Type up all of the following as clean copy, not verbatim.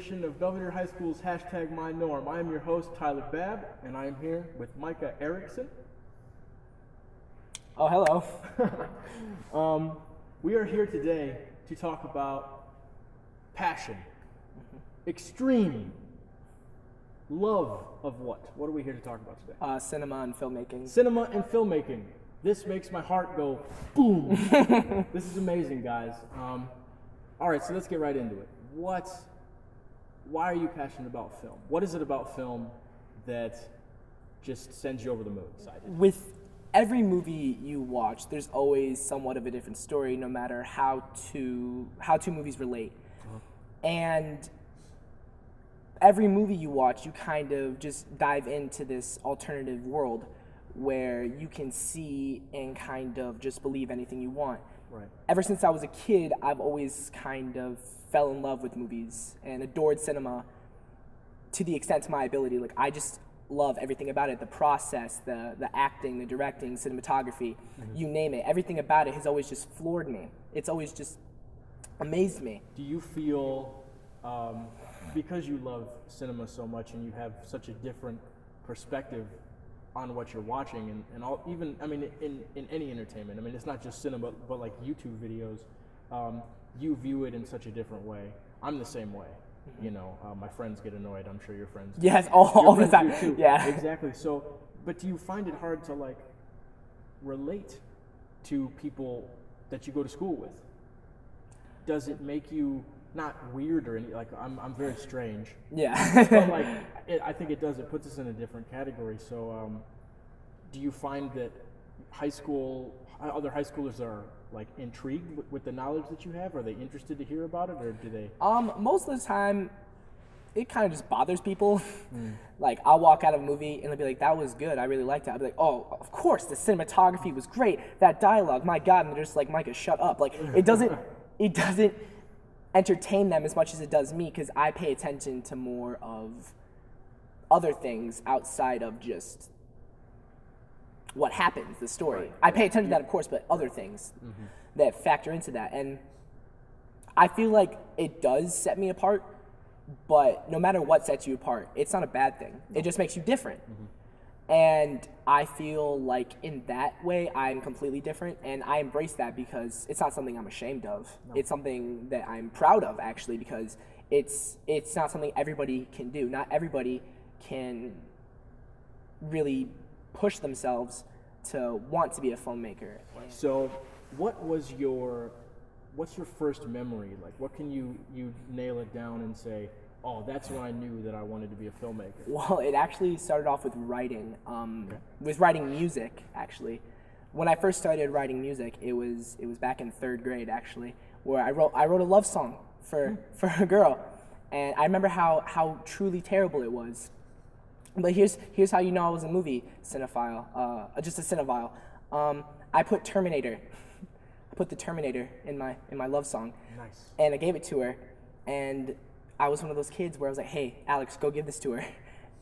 edition of Belvidere High School's #MyNorm. I am your host, Tyler Babb, and I am here with Mikah Eriksen. Oh, hello. We are here today to talk about passion, extreme love of what? What are we here to talk about today? Cinema and filmmaking. Cinema and filmmaking. This makes my heart go boom. This is amazing, guys. All right, so let's get right into it. Why are you passionate about film? What is it about film that just sends you over the moon excited? With every movie you watch, there's always somewhat of a different story, no matter how two movies relate. And every movie you watch, you kind of just dive into this alternative world where you can see and kind of just believe anything you want. Right. Ever since I was a kid, I've always kind of fell in love with movies and adored cinema to the extent to my ability. Like, I just love everything about it, the process, the acting, the directing, cinematography, you name it. Everything about it has always just floored me. It's always just amazed me. Do you feel, because you love cinema so much and you have such a different perspective on what you're watching and all, even, I mean, in any entertainment, I mean, it's not just cinema, but like YouTube videos, you view it in such a different way. I'm the same way. You know, my friends get annoyed. I'm sure your friends do. Yes, all the time. Too. Yeah. Exactly. So, but do you find it hard to like relate to people that you go to school with? Does it make you not weird or any, like I'm very strange. Yeah. But like I think it does. It puts us in a different category. So, do you find that other high schoolers are like intrigued with the knowledge that you have? Are they interested to hear about it, or do they? Most of the time, it kind of just bothers people. Like, I'll walk out of a movie and they'll be like, "That was good. I really liked it." I'll be like, "Oh, of course, the cinematography was great. That dialogue, my God!" And they're just like, "Micah, shut up!" Like, it doesn't entertain them as much as it does me, because I pay attention to more of other things outside of just what happens, the story. Right. I pay attention to that, of course, but other things that factor into that. And I feel like it does set me apart, but no matter what sets you apart, it's not a bad thing. It just makes you different. And I feel like in that way, I'm completely different, and I embrace that because it's not something I'm ashamed of. No. It's something that I'm proud of, actually, because it's not something everybody can do. Not everybody can really push themselves to want to be a filmmaker. So, what's your first memory? Like, what can you nail it down and say, "Oh, that's when I knew that I wanted to be a filmmaker"? Well, it actually started off with writing. With writing music, actually. When I first started writing music, it was back in 3rd grade, actually, where I wrote a love song for a girl, and I remember how truly terrible it was. But here's how you know I was a movie cinephile, just a cinephile. I put Terminator. I put the Terminator in my love song. Nice. And I gave it to her, and I was one of those kids where I was like, "Hey, Alex, go give this to her,"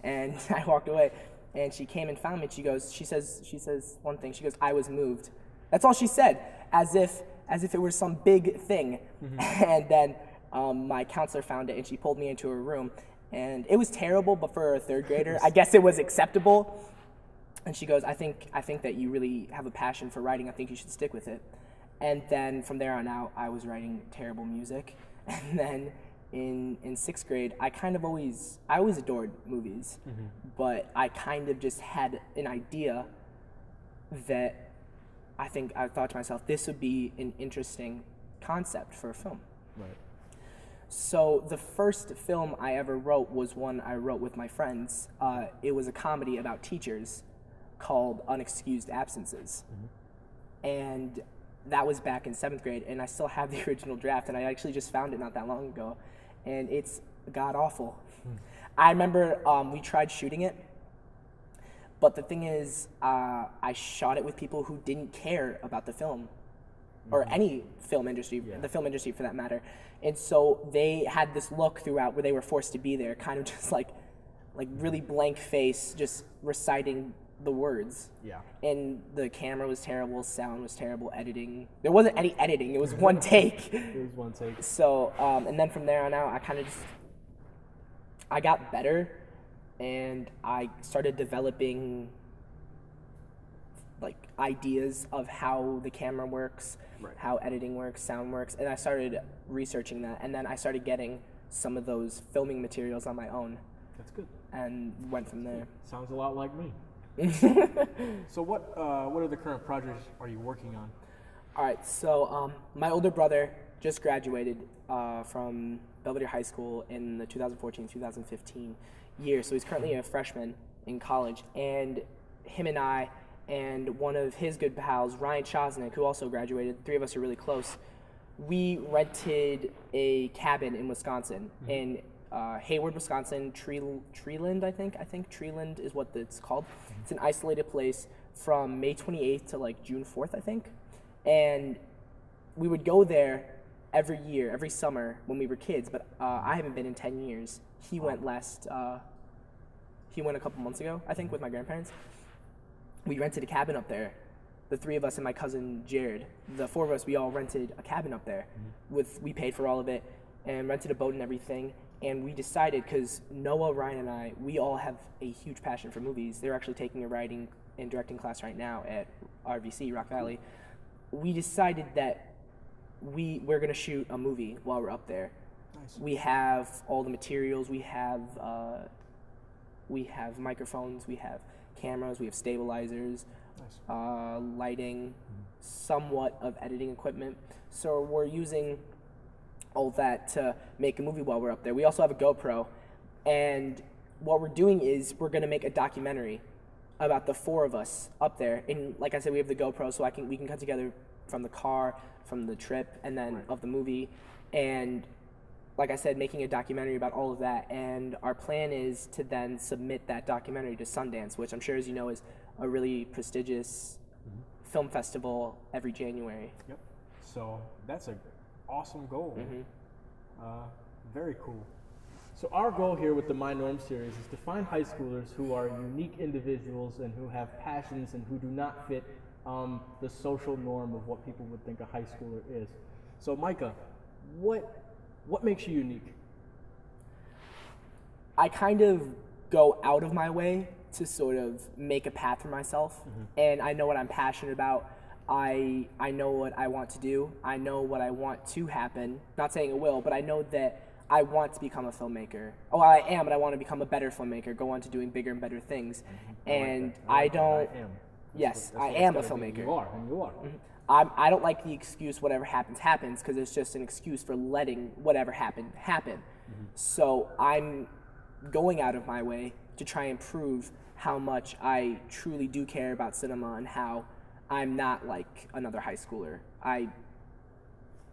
and I walked away, and she came and found me. And she says one thing. She goes, "I was moved." That's all she said, as if it were some big thing. And then my counselor found it, and she pulled me into her room. And it was terrible, but for a 3rd grader, I guess it was acceptable. And she goes, I think that you really have a passion for writing. I think you should stick with it." And then from there on out, I was writing terrible music. And then in 6th grade, I always adored movies, but I kind of just had an idea that I thought to myself, this would be an interesting concept for a film. Right. So the first film I ever wrote was one I wrote with my friends. It was a comedy about teachers called Unexcused Absences. And that was back in 7th grade, and I still have the original draft, and I actually just found it not that long ago, and it's god-awful. I remember we tried shooting it, but the thing is, I shot it with people who didn't care about the film, or any film industry, the film industry for that matter. And so they had this look throughout where they were forced to be there, kind of just like really blank face, just reciting the words. Yeah. And the camera was terrible, sound was terrible, editing. There wasn't any editing, it was one take. It was one take. So, and then from there on out, I kind of just I got better, and I started developing like ideas of how the camera works, Right. how editing works, sound works, and I started researching that, and then I started getting some of those filming materials on my own, That's good. and went from there. Sounds a lot like me. So what other current projects are you working on? All right, so my older brother just graduated from Belvidere High School in the 2014-2015 year, so he's currently a freshman in college, and him and I and one of his good pals, Ryan Chosnick, who also graduated, three of us are really close, we rented a cabin in Wisconsin, in Hayward, Wisconsin, Treeland, I think Treeland is what it's called. It's an isolated place from May 28th to like June 4th, I think. And we would go there every year, every summer when we were kids, but I haven't been in 10 years. He went he went a couple months ago, I think, with my grandparents. We rented a cabin up there. The three of us and my cousin Jared, the four of us, we all rented a cabin up there. We paid for all of it and rented a boat and everything. And we decided, because Noah, Ryan, and I, we all have a huge passion for movies. They're actually taking a writing and directing class right now at RVC, Rock Valley. We decided that we're going to shoot a movie while we're up there. Nice. We have all the materials. We have microphones. We have cameras. We have stabilizers, Nice. lighting, somewhat of editing equipment. So we're using all that to make a movie while we're up there. We also have a GoPro, and what we're doing is we're going to make a documentary about the four of us up there. And like I said, we have the GoPro, so we can cut together from the car, from the trip, and then Right. of the movie. And like I said, making a documentary about all of that. And our plan is to then submit that documentary to Sundance, which I'm sure, as you know, is a really prestigious film festival every January. Yep. So that's an awesome goal. Very cool. So our goal here with the My Norm series is to find high schoolers who are unique individuals and who have passions and who do not fit the social norm of what people would think a high schooler is. So Mikah, what makes you unique? I kind of go out of my way to sort of make a path for myself, and I know what I'm passionate about. I know what I want to do. I know what I want to happen. Not saying it will, but I know that I want to become a filmmaker. Oh, I am, but I want to become a better filmmaker, go on to doing bigger and better things. And I don't. Yes, I am a filmmaker. You are, and you are. I don't like the excuse whatever happens, happens, because it's just an excuse for letting whatever happen. So I'm going out of my way to try and prove how much I truly do care about cinema and how I'm not like another high schooler.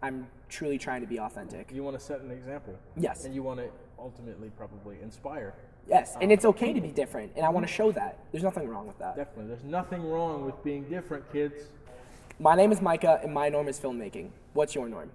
I'm truly trying to be authentic. You want to set an example. Yes. And you want to ultimately probably inspire. Yes, and it's okay to be different, and I want to show that. There's nothing wrong with that. Definitely. There's nothing wrong with being different, kids. My name is Micah, and my norm is filmmaking. What's your norm?